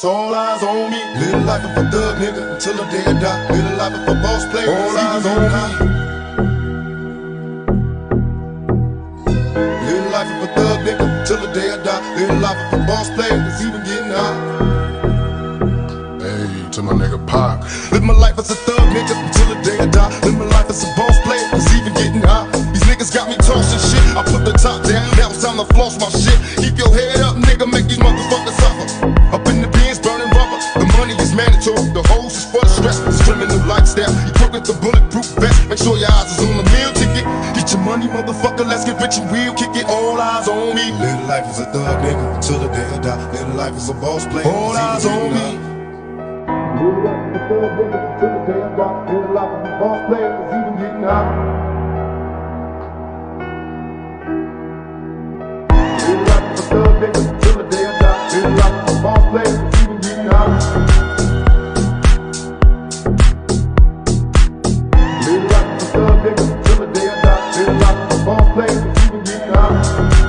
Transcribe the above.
All eyes on me. Live life of a thug nigga until the day I die. Live life of a boss player. All eyes on me. Live life of a thug nigga until the day I die. Live life of a boss player that's even getting high. Hey, to my nigga Pop. Live my life as a thug nigga until the day I die. Live my life as a boss player that's even getting high. These niggas got me tossing shit. I put the top down. Now it's time to floss my shit. Keep your head up, nigga. Make these motherfuckers suffer. Up in the bins, burning rubber. The money is mandatory. The hose is for the stress. It's criminal lifestyle. Equipped with the bulletproof vest. Make sure your eyes is on the meal ticket. Get your money, motherfucker. Let's get rich and real. Kick it. All eyes on me. Live life as a thug nigga until the day I die. Live life as a boss player. All eyes on me. Live life as a thug nigga until the day I die. Live life as a boss player that's even getting high. Live life as a thug nigga until the day I die. Live life as a boss player that's even getting high. Live life as a thug nigga until the day I die. Live life as a boss player that's even getting high.